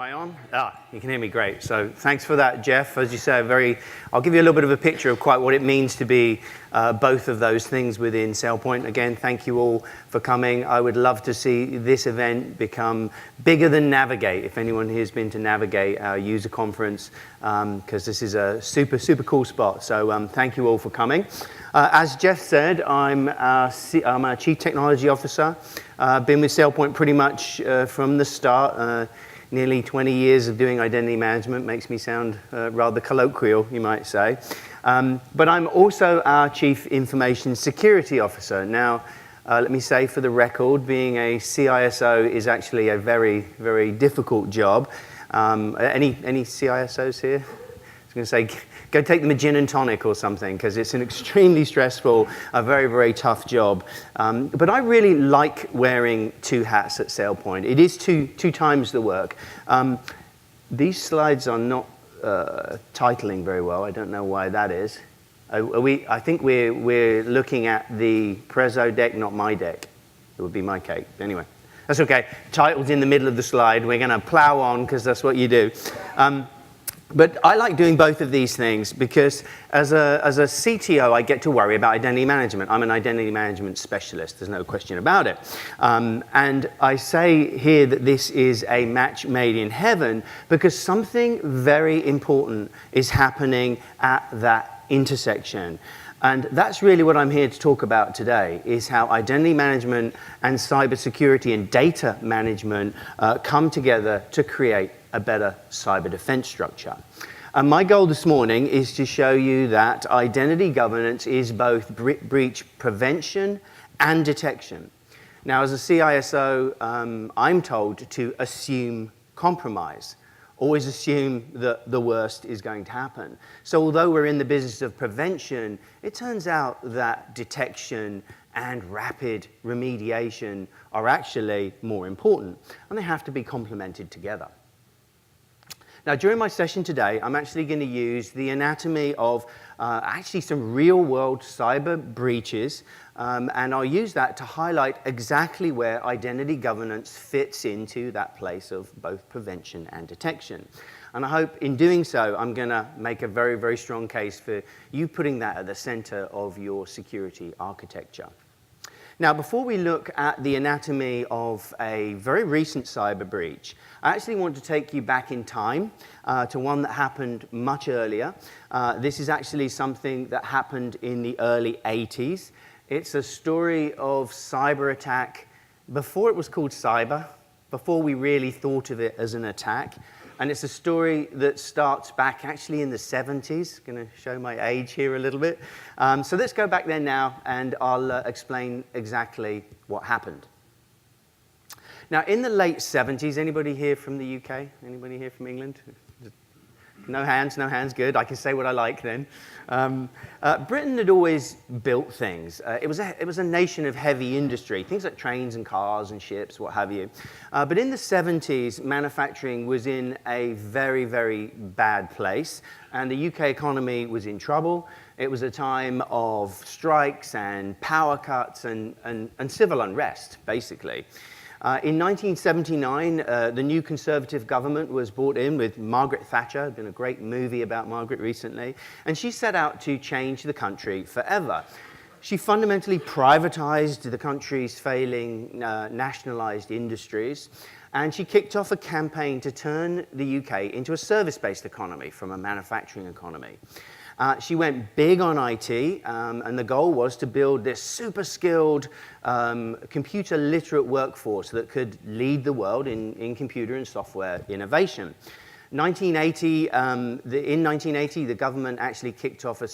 Am I on? You can hear me great. So thanks for that, Jeff. As you say, I'll give you a little bit of a picture of quite what it means to be both of those things within SailPoint. Again, thank you all for coming. I would love to see this event become bigger than Navigate, if anyone here has been to Navigate, our user conference, because this is a super, super cool spot. So thank you all for coming. As Jeff said, I'm a Chief Technology Officer. Been with SailPoint pretty much from the start. Nearly 20 years of doing identity management makes me sound rather colloquial, you might say. But I'm also our Chief Information Security Officer. Now, let me say for the record, being a CISO is actually a very, very difficult job. Any CISOs here? I was going to say, go take them a gin and tonic or something, because it's an extremely stressful, a very, very tough job. But I really like wearing two hats at SailPoint. It is two times the work. These slides are not titling very well. I don't know why that is. I think we're looking at the Prezzo deck, not my deck. It would be my cake. Anyway, that's okay. Title's in the middle of the slide. We're going to plow on, because that's what you do. But I like doing both of these things because as a CTO, I get to worry about identity management. I'm an identity management specialist. There's no question about it. And I say here that this is a match made in heaven because something very important is happening at that intersection. And that's really what I'm here to talk about today, is how identity management and cybersecurity and data management come together to create a better cyber defense structure. And my goal this morning is to show you that identity governance is both breach prevention and detection. Now, as a CISO, I'm told to assume compromise. Always assume that the worst is going to happen. So although we're in the business of prevention, it turns out that detection and rapid remediation are actually more important, and they have to be complemented together. Now, during my session today, I'm actually going to use the anatomy of actually some real-world cyber breaches, and I'll use that to highlight exactly where identity governance fits into that place of both prevention and detection. And I hope in doing so, I'm going to make a very, very strong case for you putting that at the center of your security architecture. Now, before we look at the anatomy of a very recent cyber breach, I actually want to take you back in time to one that happened much earlier. This is actually something that happened in the early 80s. It's a story of cyber attack before it was called cyber, before we really thought of it as an attack. And it's a story that starts back actually in the 70s. Going to show my age here a little bit. So let's go back there now, and I'll explain exactly what happened. Now, in the late 70s, anybody here from the UK? Anybody here from England? No hands, good. I can say what I like then. Britain had always built things. It was a nation of heavy industry, things like trains and cars and ships, what have you. But in the 70s, manufacturing was in a very, very bad place, and the UK economy was in trouble. It was a time of strikes and power cuts and civil unrest, basically. In 1979, the new Conservative government was brought in with Margaret Thatcher. There's been a great movie about Margaret recently. And she set out to change the country forever. She fundamentally privatized the country's failing nationalized industries. And she kicked off a campaign to turn the UK into a service-based economy from a manufacturing economy. She went big on IT, and the goal was to build this super skilled, computer literate workforce that could lead the world in computer and software innovation. In 1980, the government actually kicked off a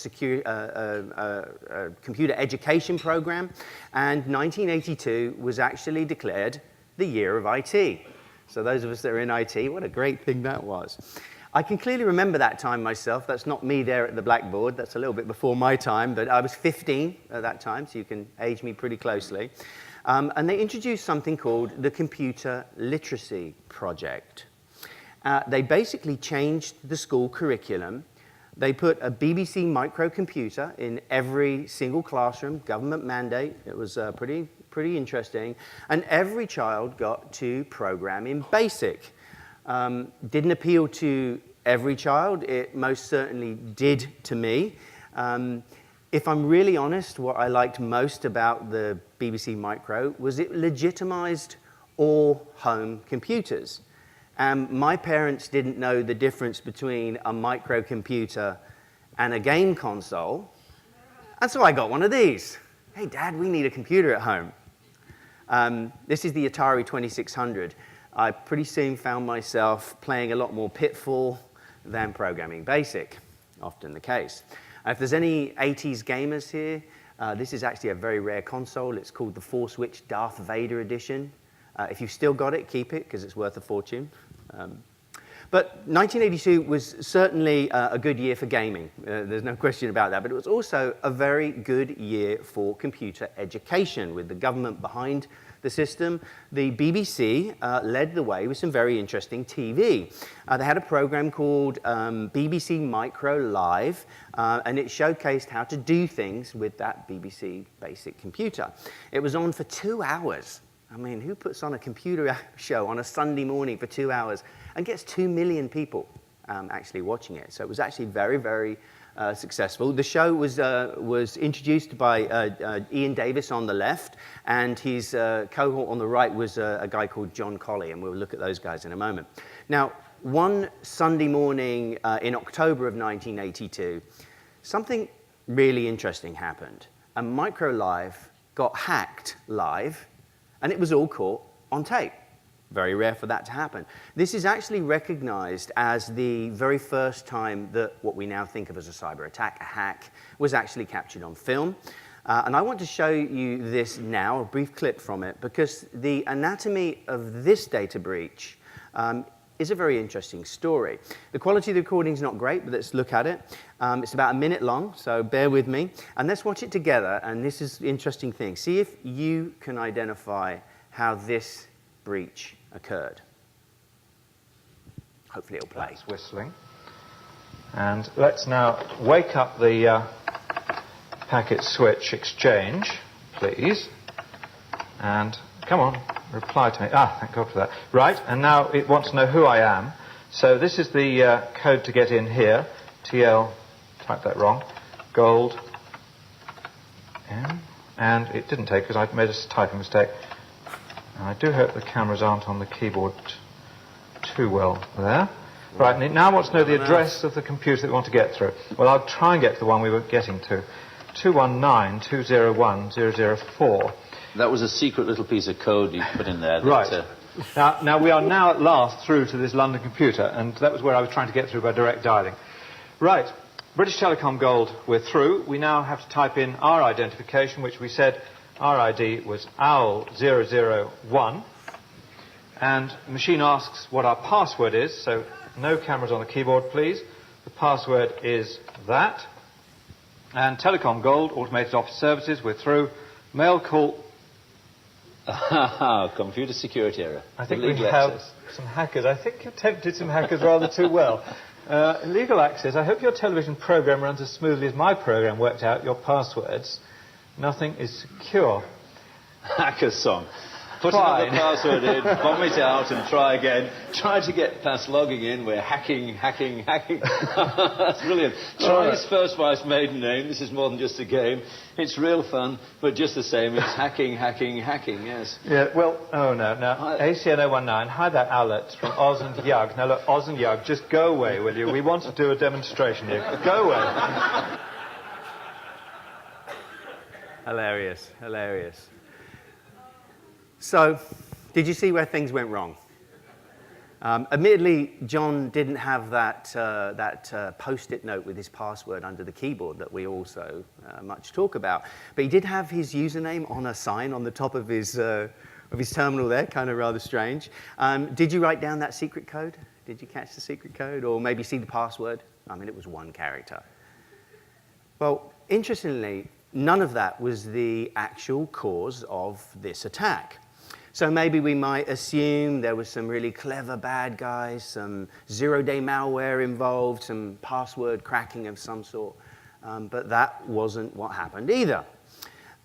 computer education program, and 1982 was actually declared the year of IT. So those of us that are in IT, what a great thing that was. I can clearly remember that time myself. That's not me there at the blackboard. That's a little bit before my time, but I was 15 at that time, so you can age me pretty closely. And they introduced something called the Computer Literacy Project. They basically changed the school curriculum. They put a BBC microcomputer in every single classroom, government mandate. It was pretty interesting. And every child got to program in BASIC. Didn't appeal to every child. It most certainly did to me. If I'm really honest, what I liked most about the BBC Micro was it legitimized all home computers. My parents didn't know the difference between a microcomputer and a game console, and so I got one of these. Hey, Dad, we need a computer at home. This is the Atari 2600. I pretty soon found myself playing a lot more Pitfall than programming BASIC, often the case. If there's any 80s gamers here, this is actually a very rare console. It's called the Four-Switch Darth Vader Edition. If you've still got it, keep it, because it's worth a fortune. But 1982 was certainly a good year for gaming. There's no question about that. But it was also a very good year for computer education, with the government behind the system. The BBC led the way with some very interesting TV. They had a program called BBC Micro Live, and it showcased how to do things with that BBC Basic computer. It was on for 2 hours. I mean, who puts on a computer show on a Sunday morning for 2 hours and gets 2 million people actually watching it? So it was actually very, very successful. The show was introduced by Ian Davis on the left, and his cohort on the right was a guy called John Colley, and we'll look at those guys in a moment. Now, one Sunday morning in October of 1982, something really interesting happened. A Micro Live got hacked live, and it was all caught on tape. Very rare for that to happen. This is actually recognized as the very first time that what we now think of as a cyber attack, a hack, was actually captured on film. And I want to show you this now, a brief clip from it, because the anatomy of this data breach is a very interesting story. The quality of the recording is not great, but let's look at it. It's about a minute long, so bear with me. And let's watch it together, and this is the interesting thing. See if you can identify how this breach occurred. Hopefully it'll play. That's whistling. And let's now wake up the packet switch exchange, please. And come on, reply to me. Ah, thank God for that. Right, and now it wants to know who I am. So this is the code to get in here. TL, type that wrong, gold, M. And it didn't take because I made a typing mistake. I do hope the cameras aren't on the keyboard too well there. Right, and it now wants to know the address of the computer that we want to get through. Well, I'll try and get to the one we were getting to. 219.201.004. That was a secret little piece of code you put in there. That, right. Now, we are now at last through to this London computer, and that was where I was trying to get through by direct dialing. Right, British Telecom Gold, we're through. We now have to type in our identification, which we said our ID was OWL001. And the machine asks what our password is, so no cameras on the keyboard, please. The password is that. And Telecom Gold, Automated Office Services, we're through. Mail call. Computer security error. I think we have some hackers. I think you tempted some hackers rather too well. Legal access. I hope your television program runs as smoothly as my program worked out your passwords. Nothing is secure. Hacker song. Put another password in, vomit out, and try again. Try to get past logging in. We're hacking. That's brilliant. Try his first wife's maiden name. This is more than just a game. It's real fun, but just the same. It's hacking, yes. Yeah, well, oh no. Now, ACN 019, hi there, Alex from Oz and Yug. Now, look, Oz and Yug, just go away, will you? We want to do a demonstration here. Go away. Hilarious. So, did you see where things went wrong? Admittedly, John didn't have that post-it note with his password under the keyboard that we also much talk about. But he did have his username on a sign on the top of his terminal there, kind of rather strange. Did you write down that secret code? Did you catch the secret code? Or maybe see the password? I mean, it was one character. Well, interestingly, none of that was the actual cause of this attack. So maybe we might assume there was some really clever bad guys, some zero-day malware involved, some password cracking of some sort. But that wasn't what happened either.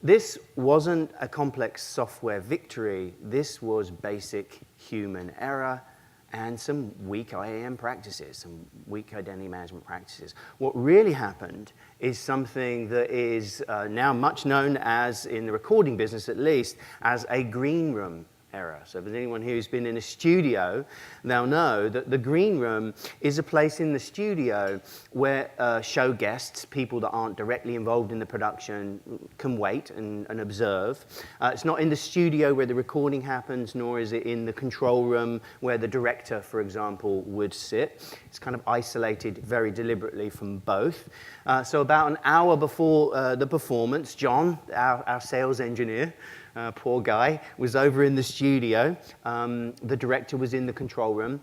This wasn't a complex software victory. This was basic human error and some weak IAM practices, some weak identity management practices. What really happened is something that is now much known as, in the recording business at least, as a green room error. So if there's anyone who's been in a studio, they'll know that the green room is a place in the studio where show guests, people that aren't directly involved in the production, can wait and observe. It's not in the studio where the recording happens, nor is it in the control room where the director, for example, would sit. It's kind of isolated very deliberately from both. So about an hour before the performance, John, our sales engineer, poor guy, was over in the studio. The director was in the control room.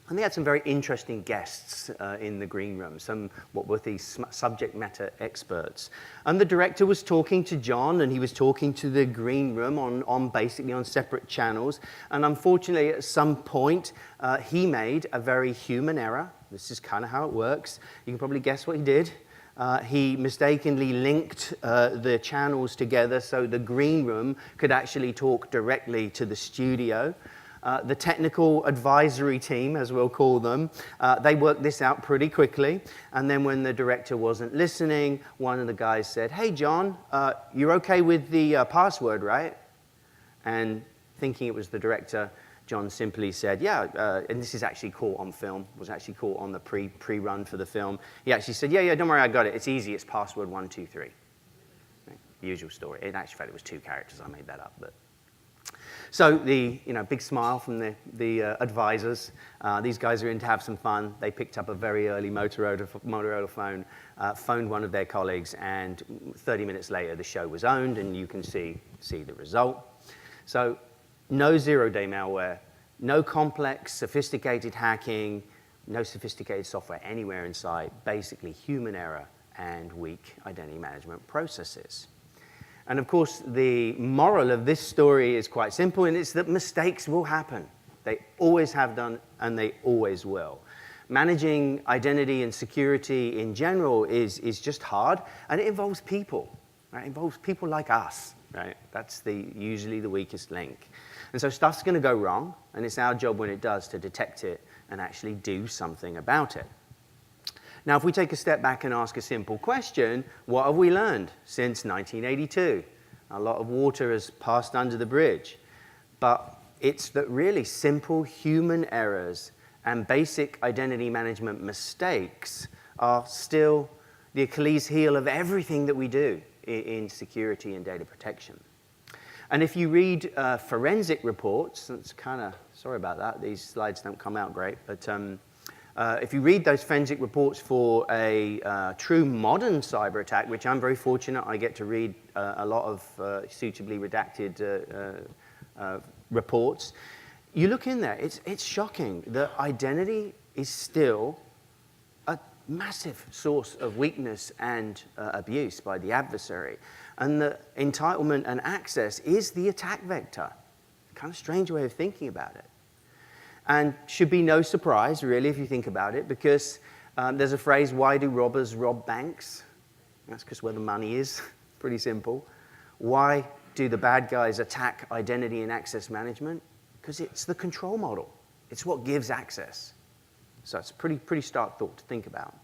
And they had some very interesting guests in the green room, some what were these subject matter experts. And the director was talking to John, and he was talking to the green room on basically on separate channels. And unfortunately, at some point, he made a very human error. This is kind of how it works. You can probably guess what he did. He mistakenly linked the channels together so the green room could actually talk directly to the studio. The technical advisory team, as we'll call them, they worked this out pretty quickly. And then when the director wasn't listening, one of the guys said, "Hey, John, you're okay with the password, right?" And thinking it was the director, John simply said, "Yeah," and this is actually caught on film, was actually caught on the pre-run for the film. He actually said, yeah, don't worry, I got it. It's easy, it's password 123. Usual story. In actual fact, it was 2 characters, I made that up. But so the big smile from the advisors. These guys are in to have some fun. They picked up a very early Motorola phone, phoned one of their colleagues, and 30 minutes later, the show was owned, and you can see the result. So no zero-day malware, no complex, sophisticated hacking, no sophisticated software anywhere in sight, basically human error and weak identity management processes. And of course, the moral of this story is quite simple, and it's that mistakes will happen. They always have done, and they always will. Managing identity and security in general is just hard, and it involves people. Right? It involves people like us. Right? That's usually the weakest link. And so stuff's going to go wrong, and it's our job when it does to detect it and actually do something about it. Now, if we take a step back and ask a simple question, what have we learned since 1982? A lot of water has passed under the bridge, but it's that really simple human errors and basic identity management mistakes are still the Achilles heel of everything that we do in security and data protection. And if you read forensic reports, that's kind of, sorry about that, these slides don't come out great, but if you read those forensic reports for a true modern cyber attack, which I'm very fortunate, I get to read a lot of suitably redacted reports, you look in there, it's shocking that identity is still a massive source of weakness and abuse by the adversary. And the entitlement and access is the attack vector. Kind of strange way of thinking about it. And should be no surprise, really, if you think about it, because there's a phrase, why do robbers rob banks? That's because where the money is. Pretty simple. Why do the bad guys attack identity and access management? Because it's the control model. It's what gives access. So it's a pretty stark thought to think about.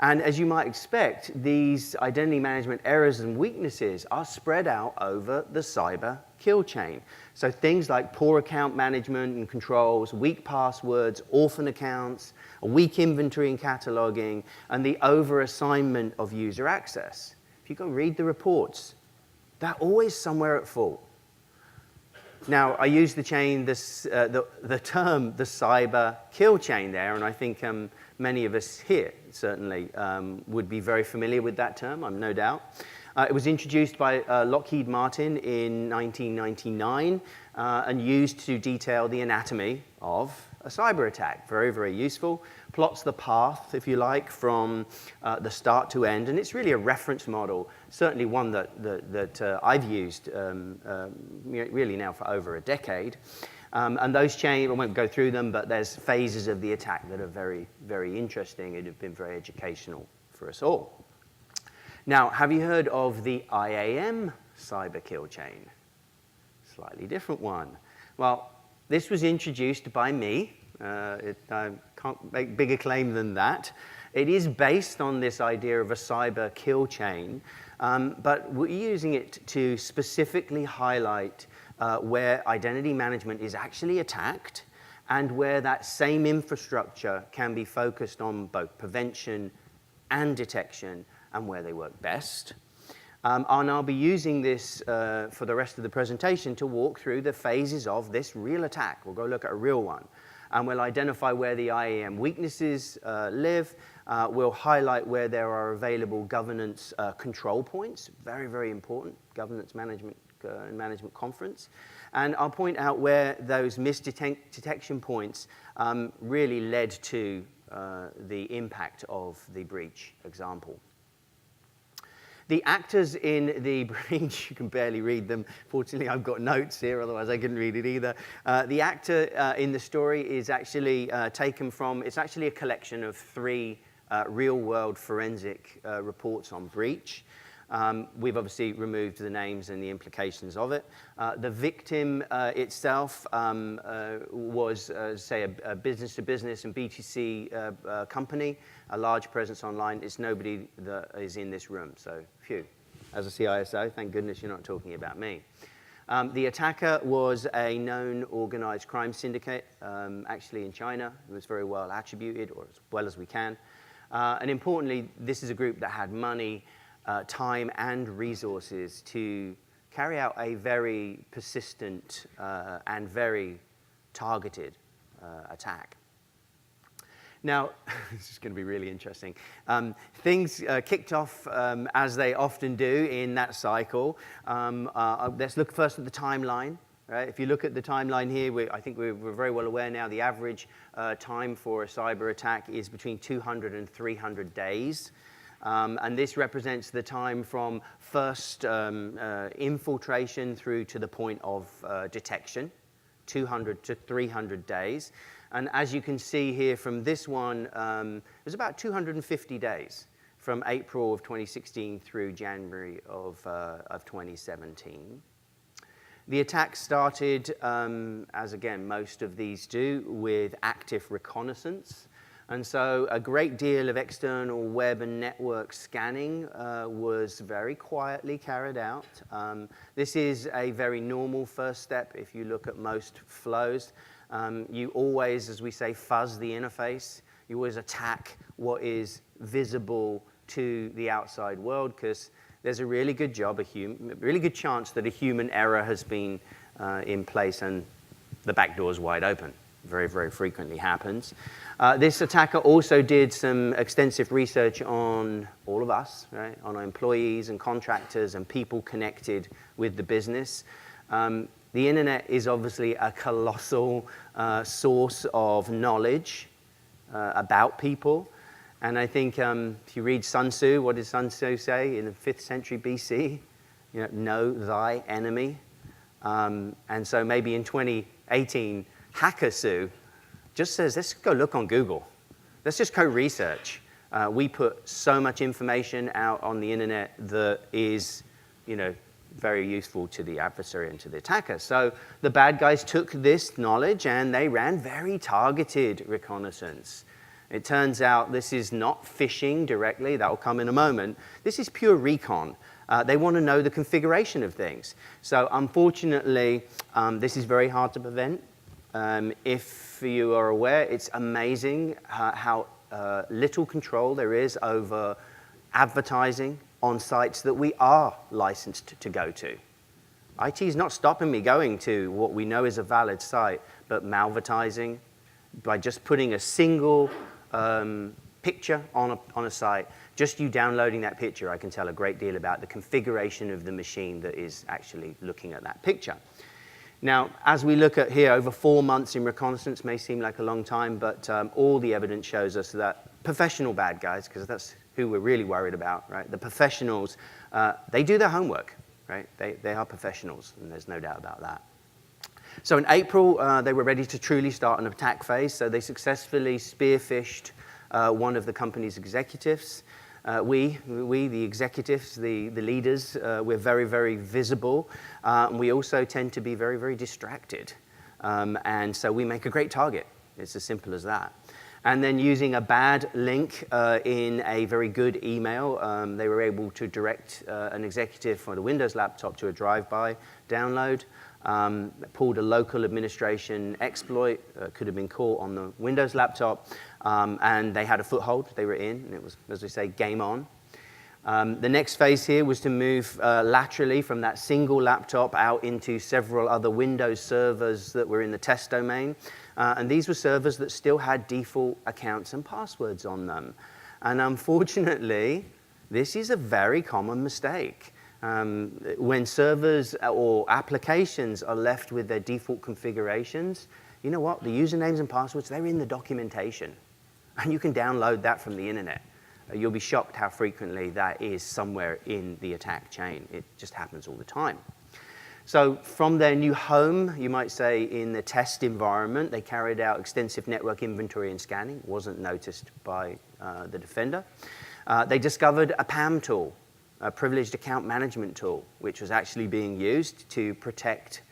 And as you might expect, these identity management errors and weaknesses are spread out over the cyber kill chain. So things like poor account management and controls, weak passwords, orphan accounts, a weak inventory and cataloging, and the over-assignment of user access. If you go read the reports, they're always somewhere at fault. Now, I use the term, the cyber kill chain there, and I think many of us here certainly would be very familiar with that term, I'm no doubt. It was introduced by Lockheed Martin in 1999 and used to detail the anatomy of a cyber attack. Very, very useful. Plots the path, if you like, from the start to end, and it's really a reference model, certainly one that I've used really now for over a decade. And those chains, I won't go through them, but there's phases of the attack that are very, very interesting and have been very educational for us all. Now, have you heard of the IAM cyber kill chain? Slightly different one. Well, this was introduced by me I can't make bigger claim than that. It is based on this idea of a cyber kill chain, but we're using it to specifically highlight where identity management is actually attacked and where that same infrastructure can be focused on both prevention and detection and where they work best. And I'll be using this for the rest of the presentation to walk through the phases of this real attack. We'll go look at a real one. And we'll identify where the IAM weaknesses live. We'll highlight where there are available governance control points. Very, very important, governance management and management conference. And I'll point out where those misdetection points really led to the impact of the breach example. The actors in the breach, you can barely read them. Fortunately, I've got notes here, otherwise I couldn't read it either. The actor in the story is actually taken from, it's actually a collection of 3 real-world forensic reports on breach. We've obviously removed the names and the implications of it. The victim itself was, say, a business-to-business and B2C company, a large presence online. It's nobody that is in this room, so phew. As a CISO, thank goodness you're not talking about me. The attacker was a known organized crime syndicate, actually in China. It was very well attributed, or as well as we can. And importantly, this is a group that had money, time and resources to carry out a very persistent and very targeted attack. Now, this is going to be really interesting. Things kicked off as they often do in that cycle. Let's look first at the timeline. Right? If you look at the timeline here, I think we're very well aware now the average time for a cyber attack is between 200 and 300 days. And this represents the time from first infiltration through to the point of detection, 200 to 300 days. And as you can see here from this one, it was about 250 days from April of 2016 through January of 2017. The attack started, as again most of these do, with active reconnaissance. And so a great deal of external web and network scanning was very quietly carried out. This is a very normal first step if you look at most flows. You always, as we say, fuzz the interface. You always attack what is visible to the outside world because there's a really good chance that a human error has been in place and the back door is wide open. Very, very frequently happens. This attacker also did some extensive research on all of us, right? On our employees and contractors and people connected with the business. The internet is obviously a colossal source of knowledge about people. And I think if you read Sun Tzu, what does Sun Tzu say in the 5th century BC? Know thy enemy. And so maybe in 2018, Hacker Sue just says, let's go look on Google. Let's just go research. We put so much information out on the internet that is, very useful to the adversary and to the attacker. So the bad guys took this knowledge and they ran very targeted reconnaissance. It turns out this is not phishing directly. That will come in a moment. This is pure recon. They want to know the configuration of things. So unfortunately, this is very hard to prevent. If you are aware, it's amazing how little control there is over advertising on sites that we are licensed to go to. IT is not stopping me going to what we know is a valid site, but malvertising, by just putting a single picture on a site, just you downloading that picture, I can tell a great deal about the configuration of the machine that is actually looking at that picture. Now, as we look at here, over 4 months in reconnaissance may seem like a long time, but all the evidence shows us that professional bad guys, because that's who we're really worried about, right? The professionals, they do their homework, right? They are professionals, and there's no doubt about that. So in April, they were ready to truly start an attack phase, so they successfully spearphished one of the company's executives. We, the executives, the leaders, we're very, very visible. And we also tend to be very, very distracted. And so we make a great target. It's as simple as that. And then using a bad link in a very good email, they were able to direct an executive from a Windows laptop to a drive-by download. Pulled a local administration exploit, could have been caught on the Windows laptop, and they had a foothold. They were in, and it was, as we say, game on. The next phase here was to move laterally from that single laptop out into several other Windows servers that were in the test domain. And these were servers that still had default accounts and passwords on them. And unfortunately, this is a very common mistake. When servers or applications are left with their default configurations, you know what? The usernames and passwords, they're in the documentation. And you can download that from the internet. You'll be shocked how frequently that is somewhere in the attack chain. It just happens all the time. So from their new home, you might say in the test environment, they carried out extensive network inventory and scanning. Wasn't noticed by the defender. They discovered a PAM tool, a privileged account management tool, which was actually being used to protect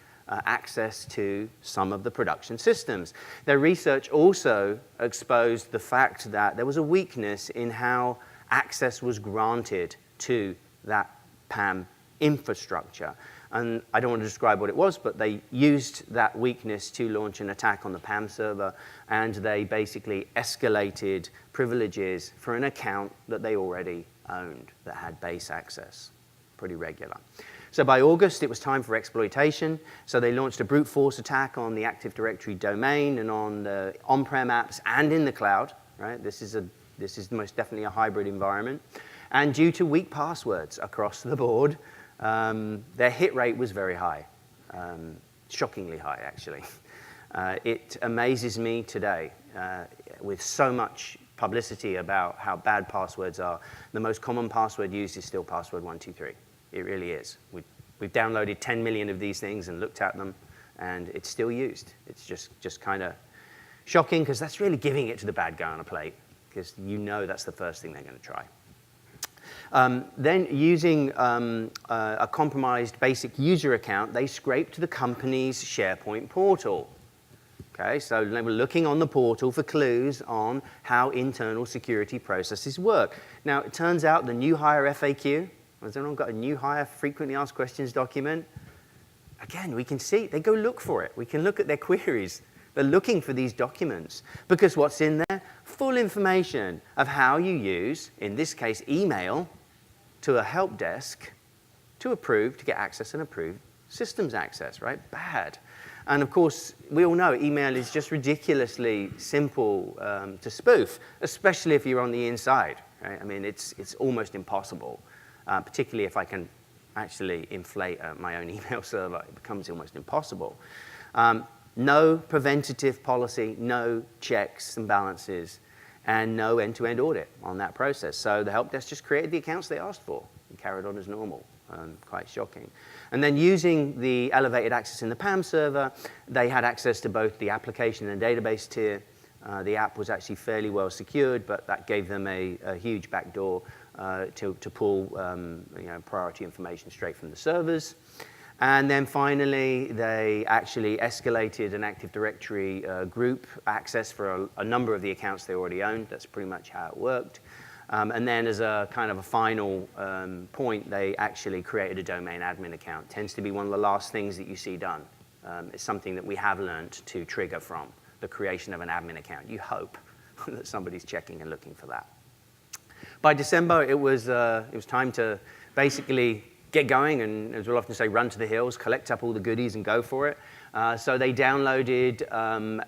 access to some of the production systems. Their research also exposed the fact that there was a weakness in how access was granted to that PAM infrastructure. And I don't want to describe what it was, but they used that weakness to launch an attack on the PAM server, and they basically escalated privileges for an account that they already owned that had base access, pretty regular. So by August, it was time for exploitation. So they launched a brute force attack on the Active Directory domain and on the on-prem apps and in the cloud, right? This is most definitely a hybrid environment. And due to weak passwords across the board, their hit rate was very high, shockingly high, actually. It amazes me today, with so much publicity about how bad passwords are. The most common password used is still password 123. It really is. We've downloaded 10 million of these things and looked at them, and it's still used. It's just kind of shocking, because that's really giving it to the bad guy on a plate, because you know that's the first thing they're going to try. Then using a compromised basic user account, they scraped the company's SharePoint portal. Okay, so they were looking on the portal for clues on how internal security processes work. Now, it turns out the new hire FAQ, has anyone got a new hire frequently asked questions document? Again, we can see, they go look for it. We can look at their queries. They're looking for these documents, because what's in there? Full information of how you use, in this case, email to a help desk to get access and approve systems access, right? Bad. And of course, we all know email is just ridiculously simple to spoof, especially if you're on the inside, right? I mean, it's almost impossible, particularly if I can actually inflate my own email server. It becomes almost impossible. No preventative policy, no checks and balances, and no end-to-end audit on that process. So the help desk just created the accounts they asked for and carried on as normal. Quite shocking. And then using the elevated access in the PAM server, they had access to both the application and database tier. The app was actually fairly well secured, but that gave them a huge backdoor to pull priority information straight from the servers. And then finally, they actually escalated an Active Directory group access for a number of the accounts they already owned. That's pretty much how it worked. And then as a kind of a final point, they actually created a domain admin account. Tends to be one of the last things that you see done. It's something that we have learned to trigger from the creation of an admin account. You hope that somebody's checking and looking for that. By December, it was time to basically get going and, as we'll often say, run to the hills, collect up all the goodies and go for it. So they downloaded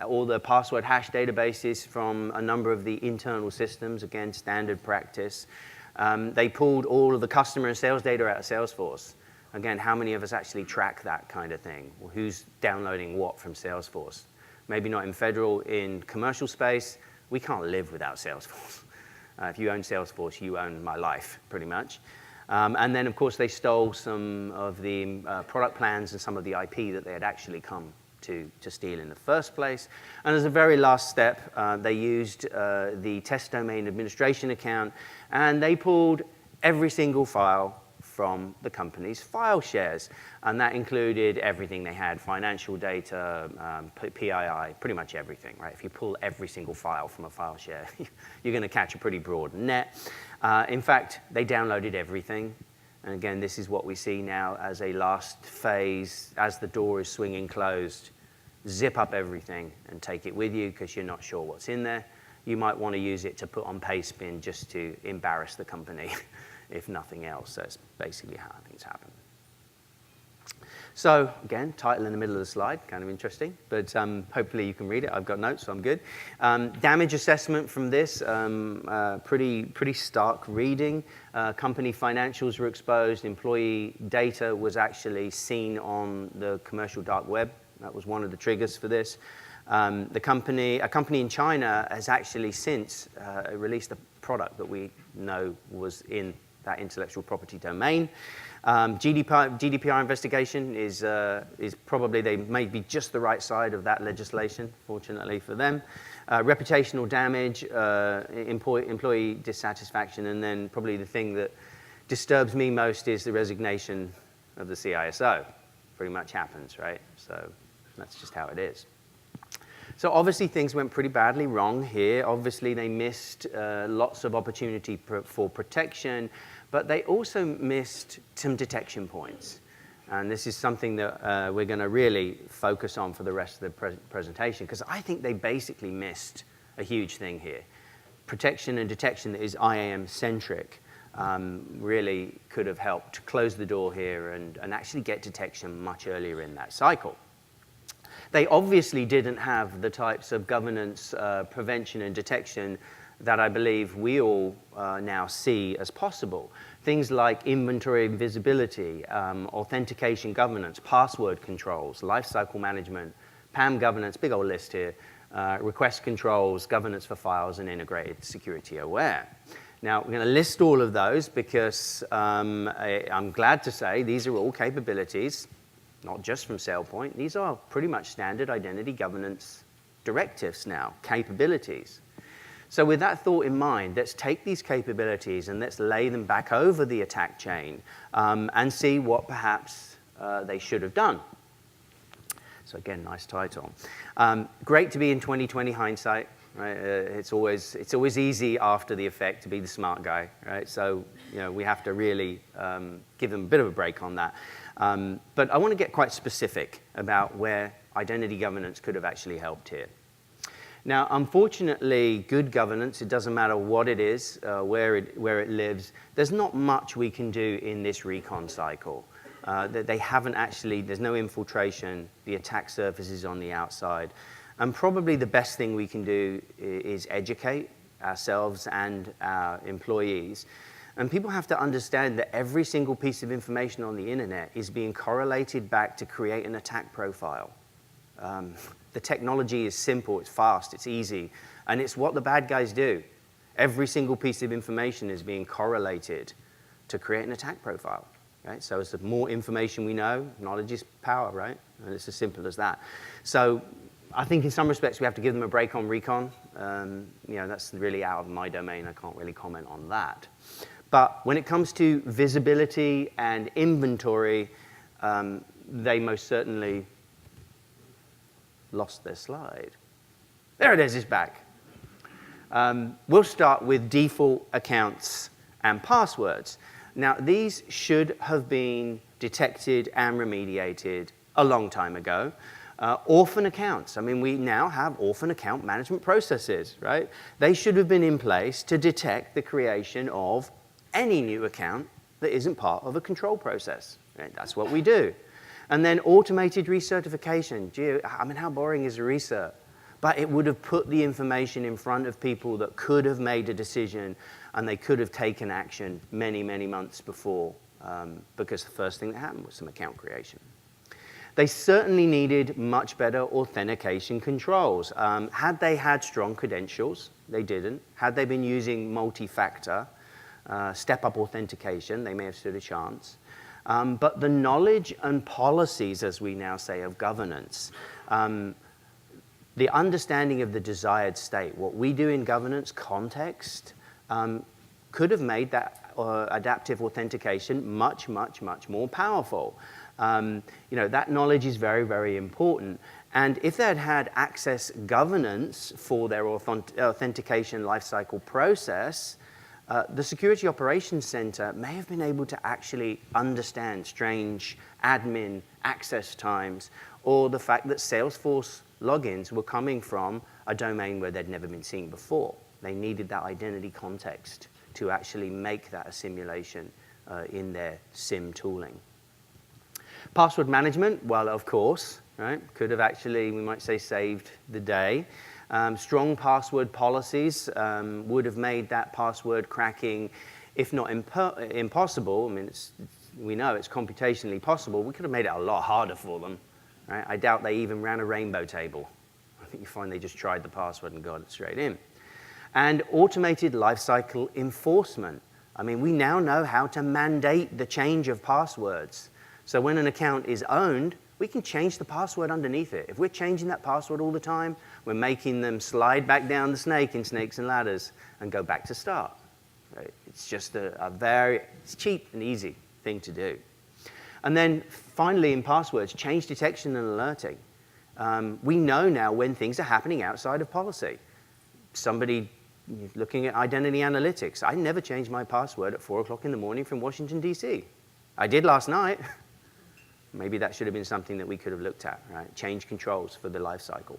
all the password hash databases from a number of the internal systems, again, standard practice. They pulled all of the customer and sales data out of Salesforce. Again, how many of us actually track that kind of thing? Well, who's downloading what from Salesforce? Maybe not in federal, in commercial space, we can't live without Salesforce. If you own Salesforce, you own my life, pretty much. And then, of course, they stole some of the product plans and some of the IP that they had actually come to steal in the first place. And as a very last step, they used the test domain administration account, and they pulled every single file from the company's file shares. And that included everything they had, financial data, PII, pretty much everything, right? If you pull every single file from a file share, you're going to catch a pretty broad net. In fact, they downloaded everything. And again, this is what we see now as a last phase, as the door is swinging closed. Zip up everything and take it with you because you're not sure what's in there. You might want to use it to put on pastebin just to embarrass the company, if nothing else. That's basically how things happen. So again, title in the middle of the slide, kind of interesting, but hopefully you can read it. I've got notes, so I'm good. Damage assessment from this, pretty stark reading. Company financials were exposed. Employee data was actually seen on the commercial dark web. That was one of the triggers for this. A company in China has actually since released a product that we know was in that intellectual property domain. GDPR investigation is probably, they may be just the right side of that legislation, fortunately for them. Reputational damage, employee dissatisfaction, and then probably the thing that disturbs me most is the resignation of the CISO. Pretty much happens, right? So that's just how it is. So obviously things went pretty badly wrong here. Obviously they missed lots of opportunity for protection, but they also missed some detection points. And this is something that we're going to really focus on for the rest of the presentation, because I think they basically missed a huge thing here. Protection and detection that is IAM-centric really could have helped close the door here and actually get detection much earlier in that cycle. They obviously didn't have the types of governance, prevention, and detection that I believe we all now see as possible. Things like inventory and visibility, authentication governance, password controls, lifecycle management, PAM governance, big old list here, request controls, governance for files, and integrated security aware. Now, we're going to list all of those because I'm glad to say these are all capabilities, not just from SailPoint. These are pretty much standard identity governance directives now, capabilities. So with that thought in mind, let's take these capabilities and let's lay them back over the attack chain and see what perhaps they should have done. So again, nice title. Great to be in 2020 hindsight. Right? It's always easy after the effect to be the smart guy, right? So we have to really give them a bit of a break on that. But I want to get quite specific about where identity governance could have actually helped here. Now, unfortunately, good governance, it doesn't matter what it is, where it lives, there's not much we can do in this recon cycle. They haven't actually, there's no infiltration, the attack surface is on the outside. And probably the best thing we can do is educate ourselves and our employees. And people have to understand that every single piece of information on the internet is being correlated back to create an attack profile. The technology is simple, it's fast, it's easy, and it's what the bad guys do. Every single piece of information is being correlated to create an attack profile. Right? So as the more information we know, knowledge is power, right? And it's as simple as that. So I think in some respects we have to give them a break on recon. That's really out of my domain. I can't really comment on that. But when it comes to visibility and inventory, they most certainly lost their slide. There it is, it's back. We'll start with default accounts and passwords. Now, these should have been detected and remediated a long time ago. Orphan accounts. I mean, we now have orphan account management processes, right? They should have been in place to detect the creation of any new account that isn't part of a control process. Right? That's what we do. And then automated recertification. Gee, I mean, how boring is a recert? But it would have put the information in front of people that could have made a decision and they could have taken action many, many months before because the first thing that happened was some account creation. They certainly needed much better authentication controls. Had they had strong credentials, they didn't. Had they been using multi-factor, step-up authentication, they may have stood a chance. But the knowledge and policies, as we now say, of governance, the understanding of the desired state, what we do in governance context, could have made that adaptive authentication much, much, much more powerful. That knowledge is very, very important. And if they had had access governance for their authentication lifecycle process, the Security Operations Center may have been able to actually understand strange admin access times, or the fact that Salesforce logins were coming from a domain where they'd never been seen before. They needed that identity context to actually make that a simulation in their SIM tooling. Password management, well, of course, right? Could have actually, we might say, saved the day. Strong password policies would have made that password cracking, if not impossible. I mean, we know it's computationally possible. We could have made it a lot harder for them. Right? I doubt they even ran a rainbow table. I think you find they just tried the password and got it straight in. And automated lifecycle enforcement. I mean, we now know how to mandate the change of passwords. So when an account is owned, we can change the password underneath it. If we're changing that password all the time, we're making them slide back down the snake in Snakes and Ladders and go back to start. Right? It's just it's cheap and easy thing to do. And then finally in passwords, change detection and alerting. We know now when things are happening outside of policy. Somebody looking at identity analytics. I never changed my password at 4 o'clock in the morning from Washington, D.C. I did last night. Maybe that should have been something that we could have looked at, right? Change controls for the life cycle.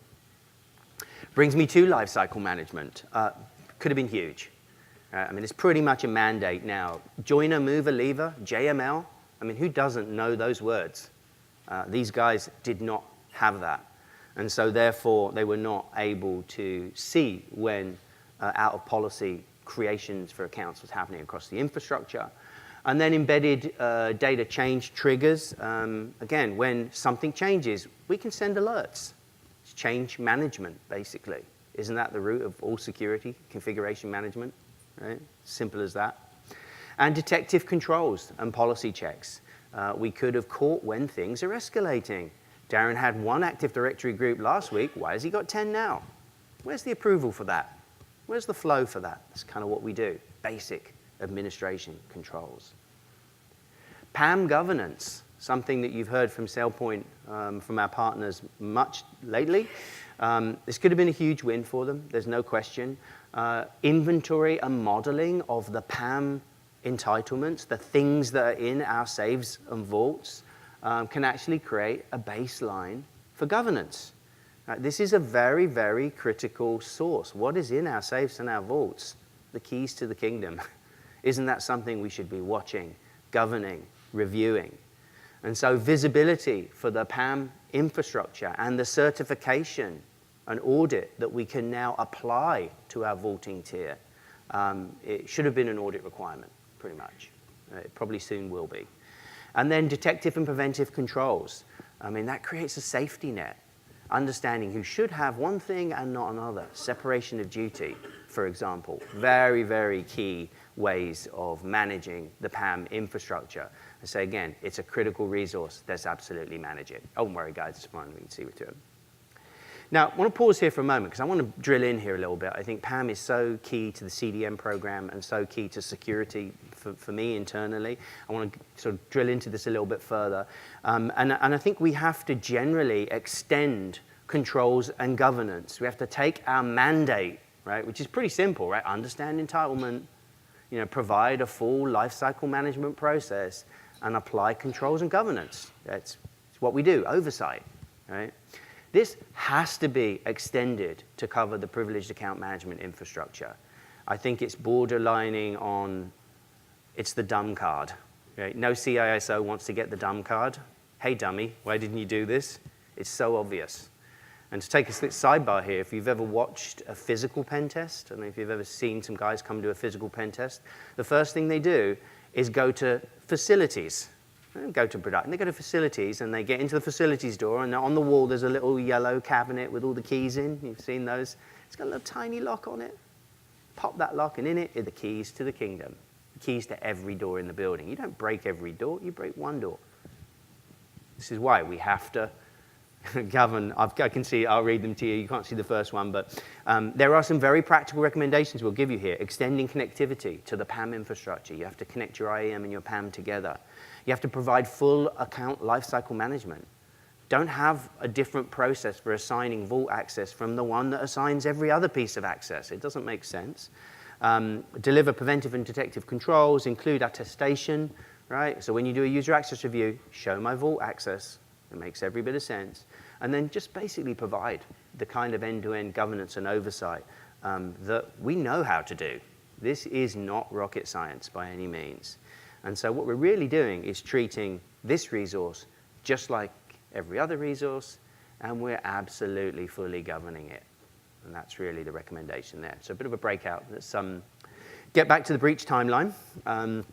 Brings me to life cycle management. Could have been huge. I mean, it's pretty much a mandate now. Joiner, mover, leaver, JML. I mean, who doesn't know those words? These guys did not have that. And so therefore, they were not able to see when out of policy creations for accounts was happening across the infrastructure. And then embedded data change triggers. Again, when something changes, we can send alerts. It's change management, basically. Isn't that the root of all security? Configuration management, right? Simple as that. And detective controls and policy checks. We could have caught when things are escalating. Darren had 1 Active Directory group last week. Why has he got 10 now? Where's the approval for that? Where's the flow for that? That's kind of what we do. Basic administration controls. PAM governance, something that you've heard from SailPoint, from our partners much lately. This could have been a huge win for them, there's no question. Inventory and modeling of the PAM entitlements, the things that are in our saves and vaults, can actually create a baseline for governance. This is a very, very critical source. What is in our safes and our vaults? The keys to the kingdom. Isn't that something we should be watching, governing, reviewing? And so visibility for the PAM infrastructure and the certification and audit that we can now apply to our vaulting tier, it should have been an audit requirement, pretty much. It probably soon will be. And then detective and preventive controls. I mean, that creates a safety net. Understanding who should have one thing and not another. Separation of duty, for example. Very, very key ways of managing the PAM infrastructure. I say again, it's a critical resource. Let's absolutely manage it. Don't worry, guys, it's fine. We can see to it. Now, I want to pause here for a moment because I want to drill in here a little bit. I think PAM is so key to the CDM program and so key to security for me internally. I want to sort of drill into this a little bit further. And I think we have to generally extend controls and governance. We have to take our mandate, right, which is pretty simple, right? Understand entitlement, provide a full lifecycle management process, and apply controls and governance. That's what we do, oversight, right? This has to be extended to cover the privileged account management infrastructure. I think it's borderlining on, it's the dumb card. Right? No CISO wants to get the dumb card. Hey, dummy, why didn't you do this? It's so obvious. And to take a sidebar here, if you've ever watched a physical pen test, I don't know if you've ever seen some guys come to a physical pen test, the first thing they do is go to facilities. They don't go to production, they go to facilities and they get into the facilities door and on the wall there's a little yellow cabinet with all the keys in. You've seen those. It's got a little tiny lock on it. Pop that lock and in it are the keys to the kingdom. The keys to every door in the building. You don't break every door, you break one door. This is why we have to govern. I can see, I'll read them to you. You can't see the first one, but there are some very practical recommendations we'll give you here. Extending connectivity to the PAM infrastructure. You have to connect your IAM and your PAM together. You have to provide full account lifecycle management. Don't have a different process for assigning vault access from the one that assigns every other piece of access. It doesn't make sense. Deliver preventive and detective controls, include attestation, right? So when you do a user access review, show my vault access. It makes every bit of sense. And then just basically provide the kind of end-to-end governance and oversight that we know how to do. This is not rocket science by any means. And so what we're really doing is treating this resource just like every other resource, and we're absolutely fully governing it. And that's really the recommendation there. So a bit of a breakout. Let's get back to the breach timeline, and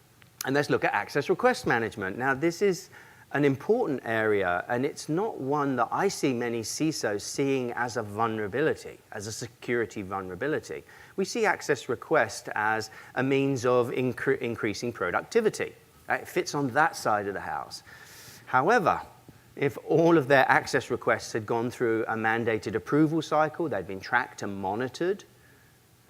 let's look at access request management. Now, this is an important area, and it's not one that I see many CISOs seeing as a vulnerability, as a security vulnerability. We see access request as a means of increasing productivity. Right? It fits on that side of the house. However, if all of their access requests had gone through a mandated approval cycle, they'd been tracked and monitored,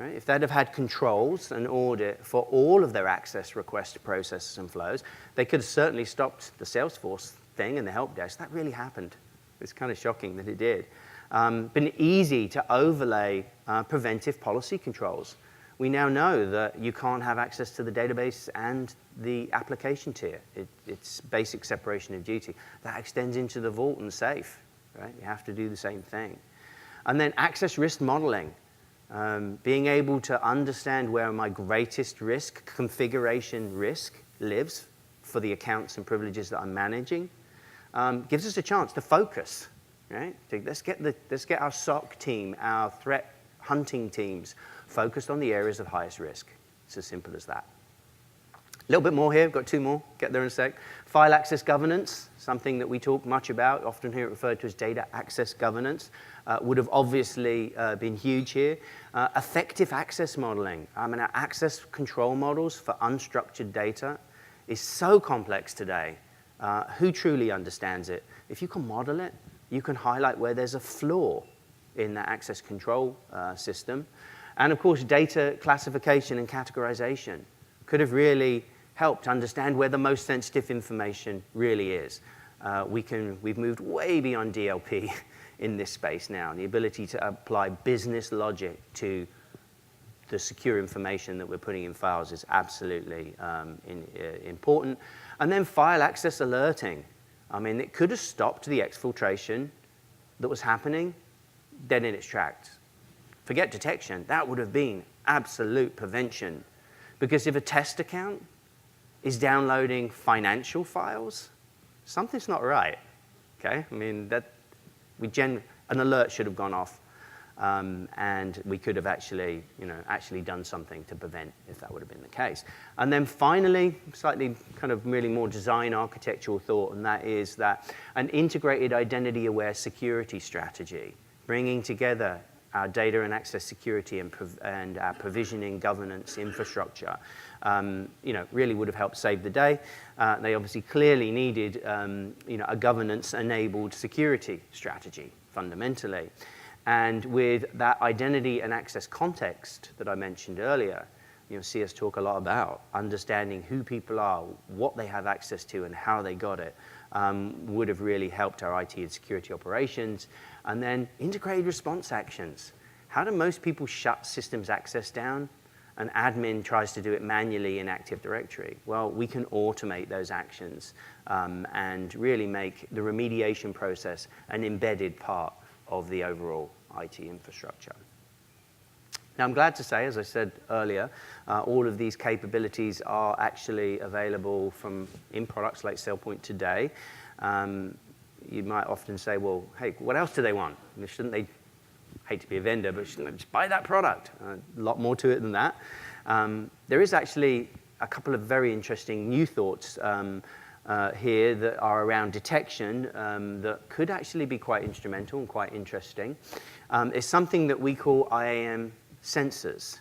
right? If they'd have had controls and audit for all of their access request processes and flows, they could have certainly stopped the Salesforce thing and the help desk. That really happened. It's kind of shocking that it did. Been easy to overlay preventive policy controls. We now know that you can't have access to the database and the application tier. It's basic separation of duty. That extends into the vault and safe, right? You have to do the same thing. And then access risk modeling, being able to understand where my greatest risk, configuration risk, lives for the accounts and privileges that I'm managing, gives us a chance to focus, right? Let's get our SOC team, our threat hunting teams, focused on the areas of highest risk. It's as simple as that. A little bit more here, got two more, get there in a sec. File access governance, something that we talk much about, often hear it referred to as data access governance, would have obviously been huge here. Effective access modeling. I mean, our access control models for unstructured data is so complex today. Who truly understands it? If you can model it, you can highlight where there's a flaw in the access control system. And of course, data classification and categorization could have really helped understand where the most sensitive information really is. We've moved way beyond DLP in this space now. And the ability to apply business logic to the secure information that we're putting in files is absolutely important. And then file access alerting. I mean, it could have stopped the exfiltration that was happening dead in its tracks. Forget detection. That would have been absolute prevention. Because if a test account is downloading financial files, something's not right. Okay? I mean, an alert should have gone off, and we could have actually done something to prevent if that would have been the case. And then finally, slightly kind of really more design architectural thought, and that is that an integrated identity-aware security strategy, bringing together our data and access security and our provisioning governance infrastructure, really would have helped save the day. They obviously clearly needed, a governance-enabled security strategy, fundamentally. And with that identity and access context that I mentioned earlier, you'll see us talk a lot about understanding who people are, what they have access to, and how they got it, would have really helped our IT and security operations. And then integrated response actions. How do most people shut systems access down? An admin tries to do it manually in Active Directory. Well, we can automate those actions and really make the remediation process an embedded part of the overall IT infrastructure. Now, I'm glad to say, as I said earlier, all of these capabilities are actually available in products like SailPoint today. You might often say, well, hey, what else do they want? Shouldn't they, hate to be a vendor, but shouldn't they just buy that product? A lot more to it than that. There is actually a couple of very interesting new thoughts here that are around detection that could actually be quite instrumental and quite interesting. It's something that we call IAM sensors,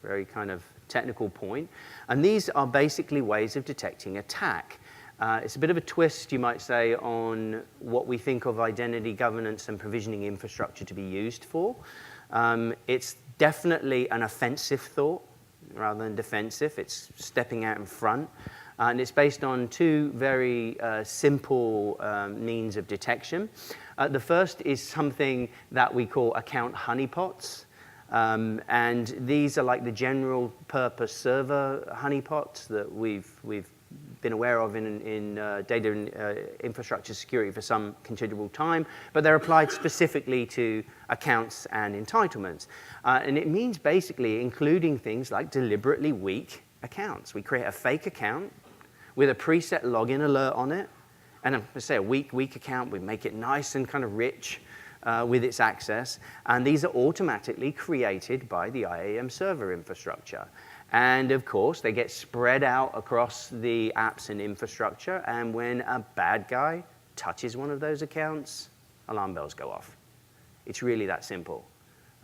very kind of technical point. And these are basically ways of detecting attack. It's a bit of a twist, you might say, on what we think of identity governance and provisioning infrastructure to be used for. It's definitely an offensive thought rather than defensive. It's stepping out in front. And it's based on two very simple means of detection. The first is something that we call account honeypots. And these are like the general purpose server honeypots that we've been aware of in data and infrastructure security for some considerable time, but they're applied specifically to accounts and entitlements. And it means basically including things like deliberately weak accounts. We create a fake account with a preset login alert on it, and let's say a weak account, we make it nice and kind of rich with its access, and these are automatically created by the IAM server infrastructure. And of course, they get spread out across the apps and infrastructure, and when a bad guy touches one of those accounts, alarm bells go off. It's really that simple.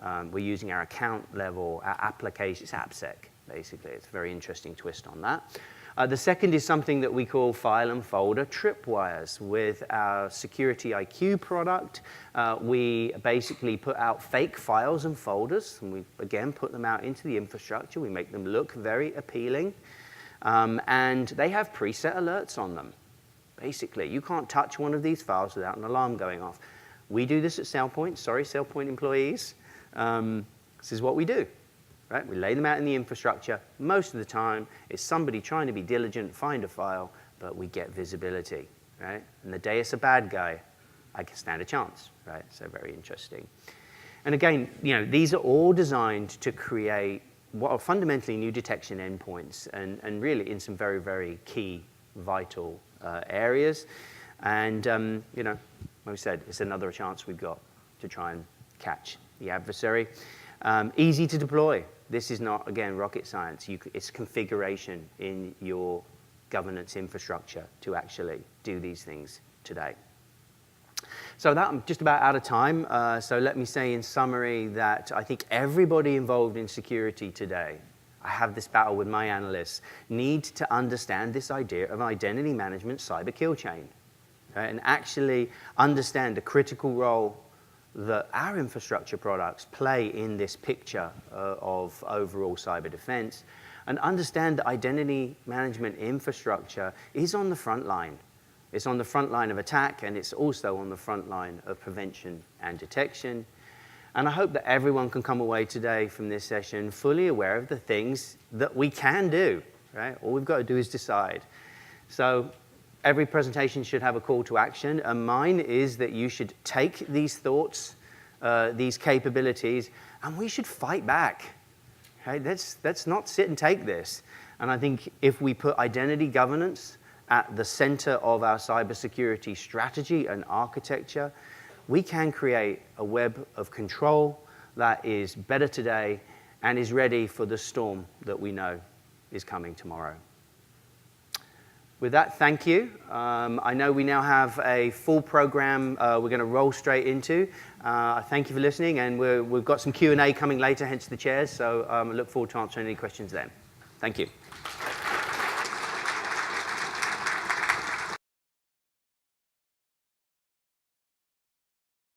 We're using our account level, our application, it's AppSec, basically. It's a very interesting twist on that. The second is something that we call file and folder tripwires. With our Security IQ product, we basically put out fake files and folders, and we, again, put them out into the infrastructure. We make them look very appealing, and they have preset alerts on them. Basically, you can't touch one of these files without an alarm going off. We do this at SailPoint. Sorry, SailPoint employees. This is what we do. Right? We lay them out in the infrastructure. Most of the time, it's somebody trying to be diligent, find a file, but we get visibility. Right? And the day it's a bad guy, I can stand a chance. Right? So very interesting. And again, these are all designed to create what are fundamentally new detection endpoints, and really in some very, very key, vital areas. And like we said, it's another chance we've got to try and catch the adversary. Easy to deploy. This is not, again, rocket science. It's configuration in your governance infrastructure to actually do these things today. So I'm just about out of time. So let me say in summary that I think everybody involved in security today, I have this battle with my analysts, need to understand this idea of identity management cyber kill chain, right? And actually understand the critical role that our infrastructure products play in this picture of overall cyber defense, and understand that identity management infrastructure is on the front line. It's on the front line of attack, and it's also on the front line of prevention and detection. And I hope that everyone can come away today from this session fully aware of the things that we can do, right? All we've got to do is decide. So every presentation should have a call to action, and mine is that you should take these thoughts, these capabilities, and we should fight back. Okay? Let's not sit and take this. And I think if we put identity governance at the center of our cybersecurity strategy and architecture, we can create a web of control that is better today and is ready for the storm that we know is coming tomorrow. With that, thank you. I know we now have a full program we're going to roll straight into. Thank you for listening, and we've got some Q&A coming later, hence the chairs, so I look forward to answering any questions then. Thank you.